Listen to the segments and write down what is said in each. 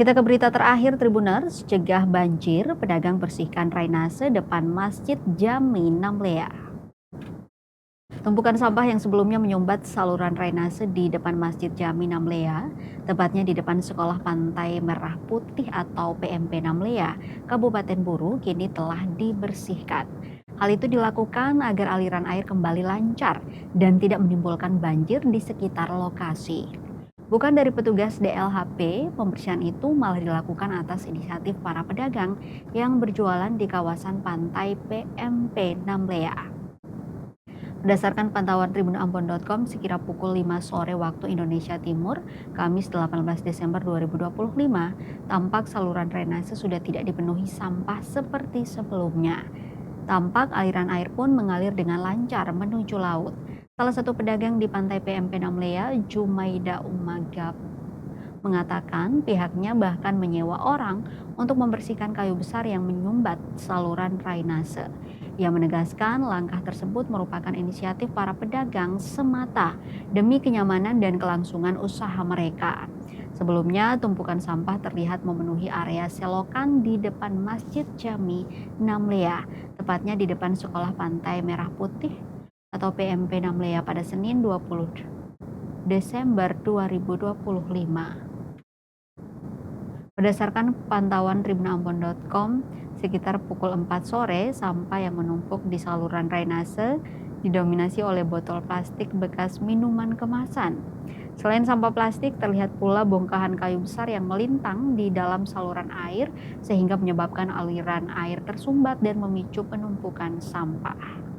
Kita ke berita terakhir Tribuners, cegah banjir, pedagang bersihkan drainase depan Masjid Jami Namlea. Tumpukan sampah yang sebelumnya menyumbat saluran drainase di depan Masjid Jami Namlea, tepatnya di depan Sekolah Pantai Merah Putih atau PMP Namlea, Kabupaten Buru, kini telah dibersihkan. Hal itu dilakukan agar aliran air kembali lancar dan tidak menimbulkan banjir di sekitar lokasi. Bukan dari petugas DLHP, pembersihan itu malah dilakukan atas inisiatif para pedagang yang berjualan di kawasan pantai PMP Namlea. Berdasarkan pantauan tribunambon.com, sekira pukul 5 sore waktu Indonesia Timur, Kamis 18 Desember 2025, tampak saluran drainase sudah tidak dipenuhi sampah seperti sebelumnya. Tampak aliran air pun mengalir dengan lancar menuju laut. Salah satu pedagang di pantai PMP Namlea, Jumaida Umagap, mengatakan pihaknya bahkan menyewa orang untuk membersihkan kayu besar yang menyumbat saluran drainase. Ia menegaskan langkah tersebut merupakan inisiatif para pedagang semata demi kenyamanan dan kelangsungan usaha mereka. Sebelumnya, tumpukan sampah terlihat memenuhi area selokan di depan Masjid Jami Namlea, tepatnya di depan Sekolah Pantai Merah Putih atau PMP Namlea pada Senin 20 Desember 2025. Berdasarkan pantauan tribunambon.com, sekitar pukul 4 sore, sampah yang menumpuk di saluran drainase didominasi oleh botol plastik bekas minuman kemasan. Selain sampah plastik, terlihat pula bongkahan kayu besar yang melintang di dalam saluran air sehingga menyebabkan aliran air tersumbat dan memicu penumpukan sampah.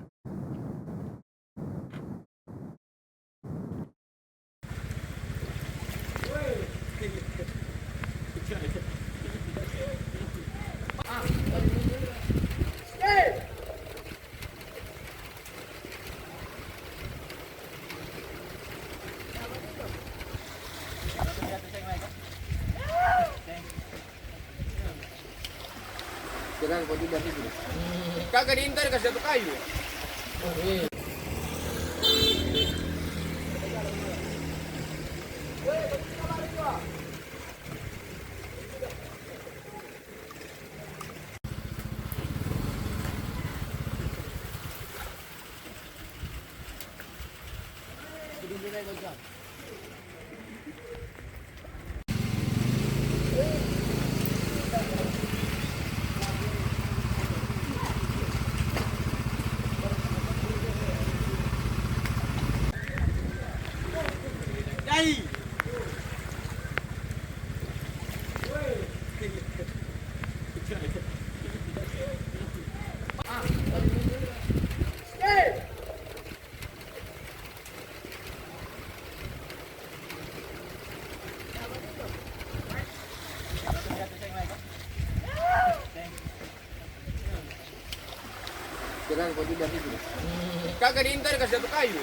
Jangan kau tidak itu. Kagak diintar kasih satu kayu. Jangan kau tidak itu. Kagak diintar kasih satu kayu.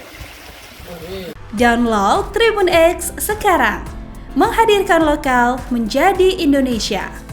Download Tribun X sekarang, menghadirkan lokal menjadi Indonesia.